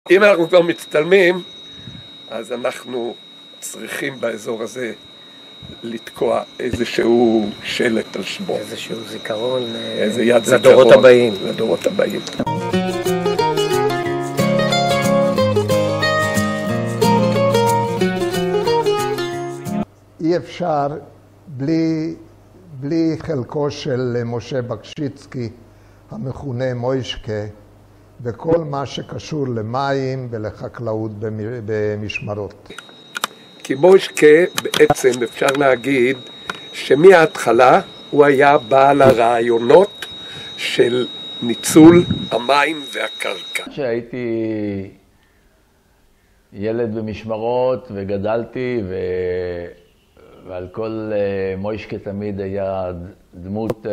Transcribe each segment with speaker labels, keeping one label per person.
Speaker 1: אם אנחנו כבר מצטלמים, אז אנחנו צריכים באזור הזה לתקוע איזשהו שלט על שמו.
Speaker 2: איזשהו זיכרון
Speaker 1: איזה יד
Speaker 2: לדורות
Speaker 1: זיכרון,
Speaker 2: הבאים.
Speaker 1: לדורות הבאים.
Speaker 3: אי אפשר בלי חלקו של משה בקשיצקי, המכונה מוישקה, וכל מה שקשור למים ולחקלאות במשמרות.
Speaker 1: כי מוישקה בעצם אפשר להגיד שמההתחלה הוא היה בעל הרעיונות של ניצול המים והקרקע.
Speaker 4: כשהייתי ילד במשמרות וגדלתי ועל כל מוישקה תמיד היה דמות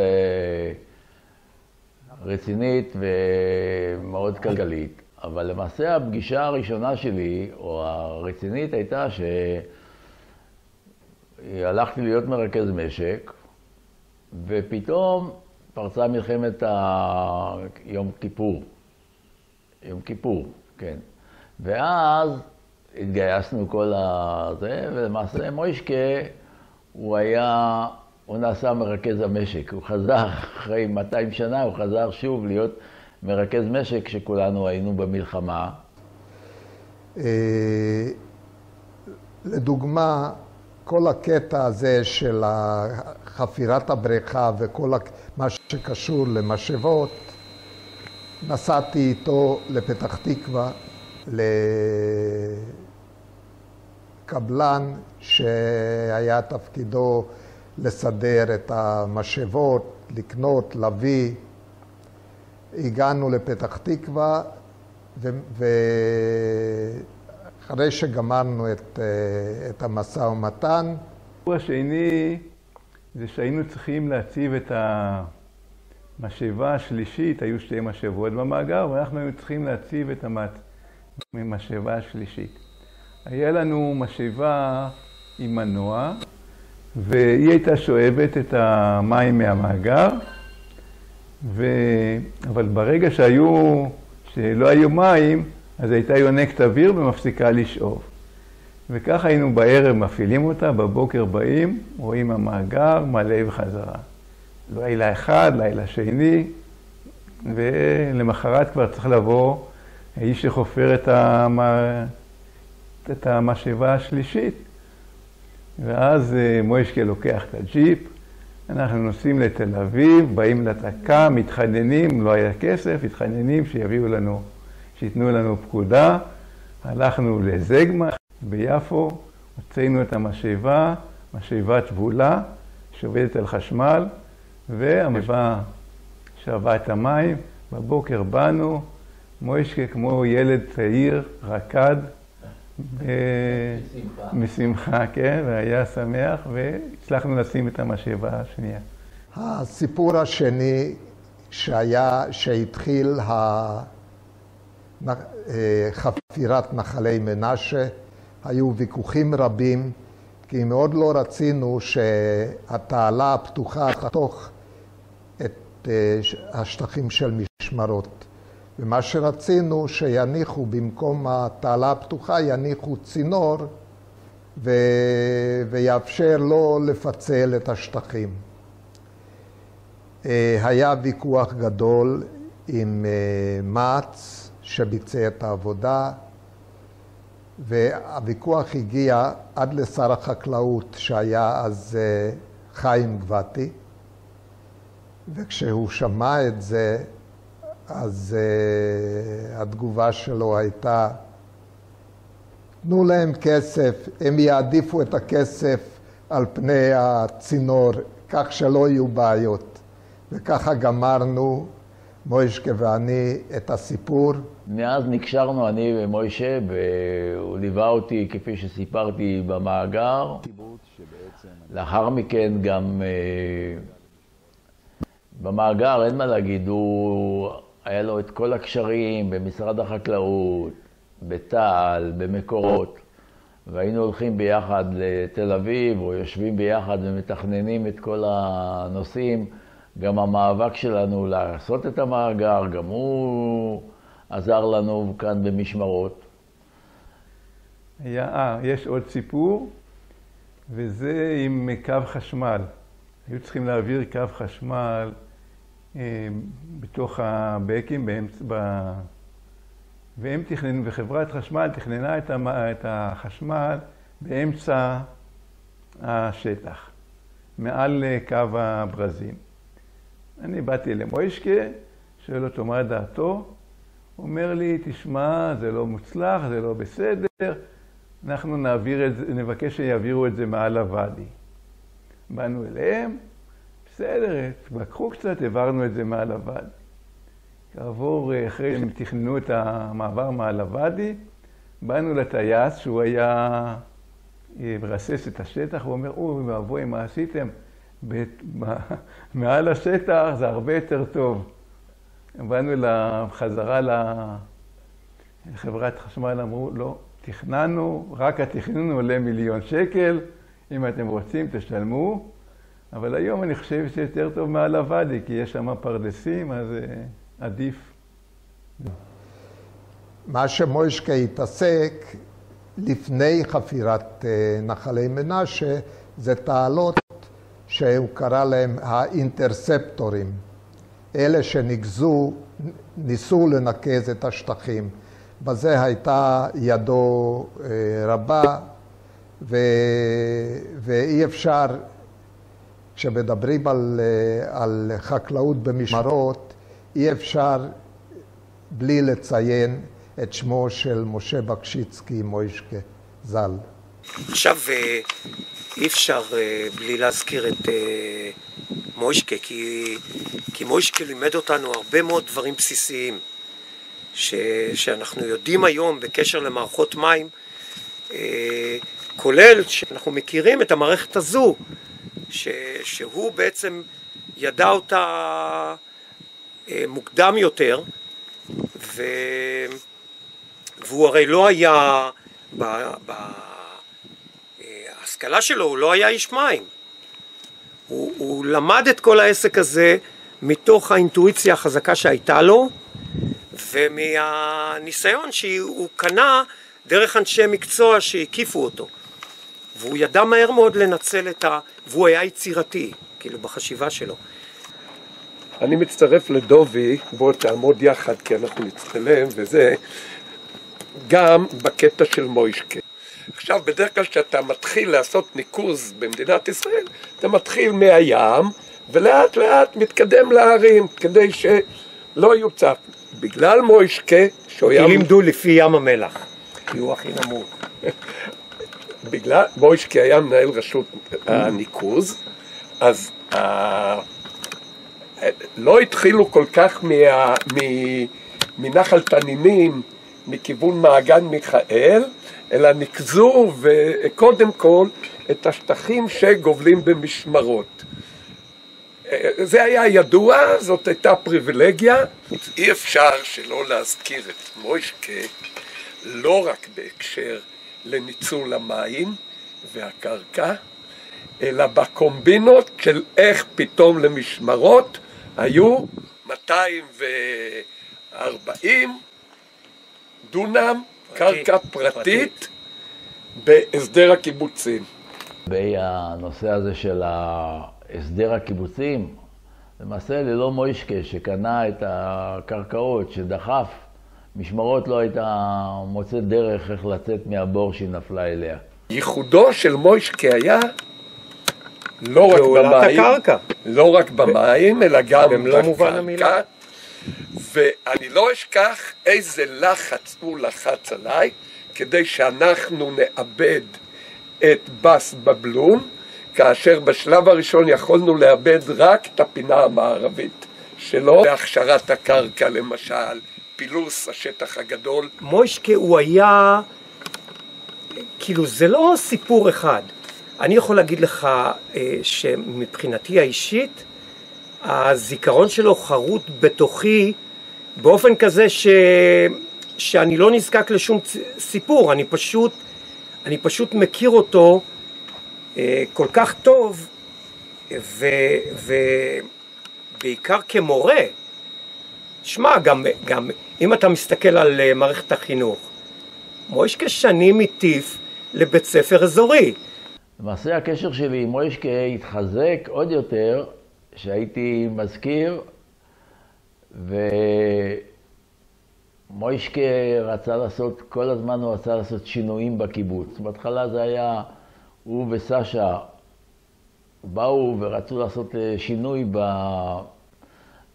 Speaker 4: רצינית ומאוד כלכלית. אבל למעשה הפגישה הראשונה שלי, או הרצינית, הייתה שהלכתי להיות מרכז משק, ופתאום פרצה מלחמת יום כיפור. יום כיפור, כן. ואז התגייסנו כל הזה, ולמעשה מוישקה הוא נעשה מרכז המשק. הוא חזר אחרי 200 שנה, הוא חזר שוב להיות מרכז משק שכולנו היינו במלחמה.
Speaker 3: לדוגמה, כל הקטע הזה של חפירת הבריכה וכל מה שקשור למשאבות, נסעתי איתו לפתח תקווה, לקבלן שהיה תפקידו לסדר את המשאבות, לקנות, להביא. הגענו לפתח תקווה, ואחרי שגמרנו את המשא ומתן.
Speaker 5: השני זה שהיינו צריכים להציב את המשאבה השלישית, היו שתי משאבות במאגר, ואנחנו היינו צריכים להציב את המשאבה השלישית. היה לנו משאבה עם מנוע, והיא הייתה שואבת את המים מהמאגר, אבל ברגע שלא היו מים, אז הייתה יונקת אוויר ומפסיקה לשאוב. וככה היינו בערב מפעילים אותה, בבוקר באים, רואים המאגר, מלא וחזרה. לילה אחד, לילה שני, ולמחרת כבר צריך לבוא האיש שחופר את המשאבה השלישית. ואז מוישקה לוקח את הג'יפ, אנחנו נוסעים לתל אביב, באים לתקה, מתחננים, לא היה כסף, מתחננים שיתנו לנו פקודה. הלכנו לזגמה ביפו, הוצאנו את המשאבה, משאבת טבולה, שעובדת על חשמל, והמשאבה שרבה את המים. בבוקר באנו, מוישקה כמו ילד צעיר, רקד, משמחה, כן, והיה שמח, והצלחנו לשים את המשאבה השנייה.
Speaker 3: הסיפור השני שהתחיל חפירת נחלי מנשה, היו ויכוחים רבים, כי מאוד לא רצינו שהתעלה הפתוחה תחתוך את השטחים של משמרות. ומה שרצינו שיניחו במקום התעלה הפתוחה, יניחו צינור ויאפשר לו לפצל את השטחים. היה ויכוח גדול עם מע"צ שביצע את העבודה, והוויכוח הגיע עד לשר החקלאות שהיה אז חיים גבתי, וכשהוא שמע את זה, אז התגובה שלו הייתה, תנו להם כסף, הם יעדיפו את הכסף על פני הצינור, כך שלא יהיו בעיות. וככה גמרנו, מוישקה ואני, את הסיפור.
Speaker 4: מאז נקשרנו אני ומוישה, והוא ליווה אותי כפי שסיפרתי במאגר. לאחר מכן גם במאגר, אין מה להגיד, היה לו את כל הקשרים במשרד החקלאות, בטל, במקורות, והיינו הולכים ביחד לתל אביב, או יושבים ביחד ומתכננים את כל הנושאים. גם המאבק שלנו לעשות את המאגר, גם הוא עזר לנו כאן במשמרות.
Speaker 5: יש עוד סיפור, וזה עם קו חשמל. היו צריכים להעביר קו חשמל בתוך הבקים, והם תכננו, וחברת חשמל תכננה את החשמל באמצע השטח, מעל קו הברזים. אני באתי למוישקה, שואל אותו מה דעתו, הוא אומר לי, תשמע, זה לא מוצלח, זה לא בסדר, אנחנו נבקש שיעבירו את זה מעל הוואדי. באנו אליהם, בסדר, התווכחו קצת, העברנו את זה מעל הוואדי. כעבור, אחרי שהם תכננו את המעבר מעל הוואדי, באנו לטייס, שהוא היה מרסס את השטח, הוא אומר, ואבוי, מה עשיתם? מעל השטח זה הרבה יותר טוב. באנו לחזרה לחברת חשמל, אמרו, לא, תכננו, רק התכנון עולה $1,000,000, אם אתם רוצים תשלמו, אבל היום אני חושב שיותר טוב מעל הוואדי, כי יש שם פרדסים, אז עדיף.
Speaker 3: מה שמוישקה התעסק לפני חפירת נחלי מנשה, זה תעלות שהוא קרא להם האינטרספטורים. אלה ניסו לנקז את השטחים. בזה הייתה ידו רבה, ואי אפשר, כשמדברים על חקלאות במשמרות, אי אפשר בלי לציין את שמו של משה בקשיצקי מוישקה ז"ל.
Speaker 1: עכשיו אי אפשר בלי להזכיר את מוישקה, כי מוישקה לימד אותנו הרבה מאוד דברים בסיסיים שאנחנו יודעים היום בקשר למערכות מים, כולל שאנחנו מכירים את המערכת הזו, שהוא בעצם ידע אותה מוקדם יותר, והוא הרי לא היה, בהשכלה שלו הוא לא היה איש מים. הוא למד את כל העסק הזה מתוך האינטואיציה החזקה שהייתה לו, ומהניסיון שהוא קנה דרך אנשי מקצוע שהקיפו אותו. והוא ידע מהר מאוד לנצל והוא היה יצירתי, כאילו בחשיבה שלו. אני מצטרף לדובי, בוא תעמוד יחד כי אנחנו נצטלם, וזה גם בקטע של מוישקה. עכשיו, בדרך כלל כשאתה מתחיל לעשות ניקוז במדינת ישראל, אתה מתחיל מהים, ולאט לאט מתקדם להרים, כדי שלא יוצף. בגלל מוישקה, כי לימדו לפי ים המלח, כי הוא הכי נמוך. בגלל מוישקה היה מנהל רשות הניקוז, אז לא התחילו כל כך מנחל תנינים, מכיוון מעגן מיכאל, אלא ניקזו וקודם כל את השטחים שגובלים במשמרות. זה היה ידוע, זאת הייתה פריבילגיה. אי אפשר שלא להזכיר את מוישקה, לא רק בהקשר לניצול המים והקרקע, אלא בקומבינות של איך פתאום למשמרות היו 240 דונם קרקע פרטית בהסדר הקיבוצים.
Speaker 4: בנושא הזה של הסדר הקיבוצים, למעשה ללא מוישקה שקנה את הקרקעות, שדחף, משמרות לא הייתה מוצאת דרך איך לצאת מהבור שהיא נפלה אליה.
Speaker 1: ייחודו של מוישקה היה לא רק במים, לא רק במים, אלא גם בקרקע. ואני לא אשכח איזה לחץ הוא לחץ עליי, כדי שאנחנו נאבד את בס בבלון, כאשר בשלב הראשון יכולנו לאבד רק את הפינה המערבית שלו, בהכשרת הקרקע למשל, פילוס השטח הגדול. מוישקה הוא היה, כאילו זה לא סיפור אחד. אני יכול להגיד לך שמבחינתי האישית, הזיכרון שלו חרוט בתוכי באופן כזה שאני לא נזקק לשום סיפור, אני פשוט מכיר אותו כל כך טוב, ובעיקר כמורה,
Speaker 2: שמע, גם אם אתה מסתכל על מערכת החינוך, מוישקה שנים מטיף לבית ספר אזורי.
Speaker 4: למעשה הקשר שלי עם מוישקה התחזק עוד יותר, שהייתי מזכיר, ומוישקה רצה לעשות, כל הזמן הוא רצה לעשות שינויים בקיבוץ. בהתחלה זה היה, הוא וסשה באו ורצו לעשות שינוי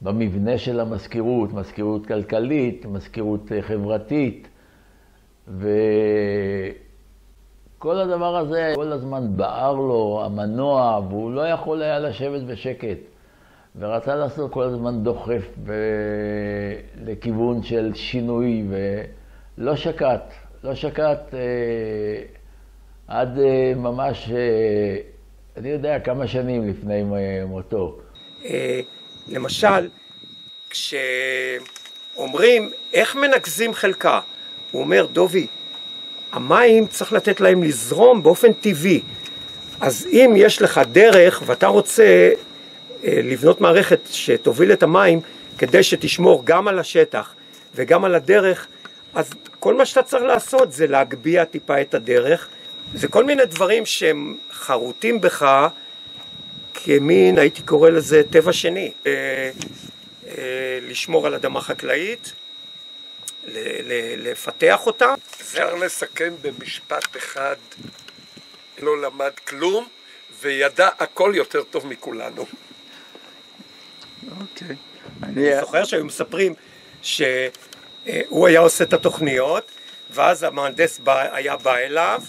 Speaker 4: במבנה של המזכירות, מזכירות כלכלית, מזכירות חברתית, וכל הדבר הזה כל הזמן בער לו המנוע, והוא לא יכול היה לשבת בשקט, ורצה לעשות כל הזמן דוחף לכיוון של שינוי, ולא שקט, לא שקט עד ממש, אני יודע, כמה שנים לפני מותו.
Speaker 2: למשל, כשאומרים איך מנקזים חלקה, הוא אומר, דובי, המים צריך לתת להם לזרום באופן טבעי. אז אם יש לך דרך ואתה רוצה לבנות מערכת שתוביל את המים כדי שתשמור גם על השטח וגם על הדרך, אז כל מה שאתה צריך לעשות זה להגביה טיפה את הדרך. זה כל מיני דברים שהם חרוטים בך כמין, הייתי קורא לזה טבע שני. לשמור על אדמה חקלאית, לפתח אותה.
Speaker 1: אפשר לסכם במשפט אחד, לא למד כלום וידע הכל יותר טוב מכולנו.
Speaker 2: אוקיי. אני זוכר שהיו מספרים שהוא היה עושה את התוכניות, ואז המהנדס היה בא אליו,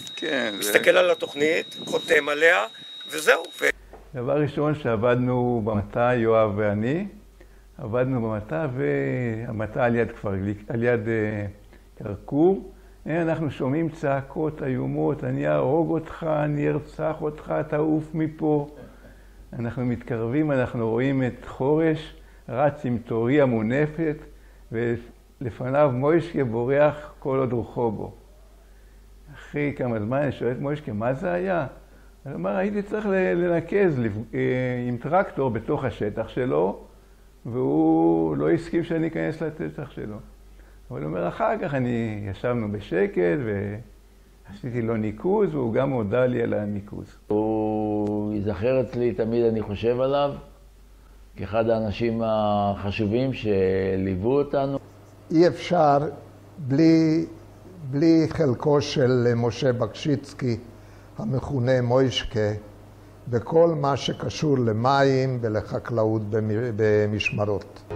Speaker 2: מסתכל על התוכנית, חותם עליה, וזהו.
Speaker 5: דבר ראשון שעבדנו במטה, יואב ואני, עבדנו במטה, והמטה על יד כרכור. אנחנו שומעים צעקות איומות, אני אהרוג אותך, אני ארצח אותך, תעוף מפה. אנחנו מתקרבים, אנחנו רואים את חורש, רץ עם תוריה מונפת, ולפניו מוישקה בורח כל עוד רוחו בו. אחרי כמה זמן אני שואל את מוישקה, מה זה היה? הוא אמר, הייתי צריך לנקז עם טרקטור בתוך השטח שלו, והוא לא הסכים שאני אכנס לשטח שלו. אבל הוא אומר, אחר כך ישבנו בשקט ועשיתי לו ניקוז, והוא גם הודע לי על הניקוז.
Speaker 4: הוא ייזכר אצלי, תמיד אני חושב עליו, כאחד האנשים החשובים שליוו אותנו.
Speaker 3: אי אפשר בלי חלקו של משה בקשיצקי, המכונה מוישקה, בכל מה שקשור למים ולחקלאות במשמרות.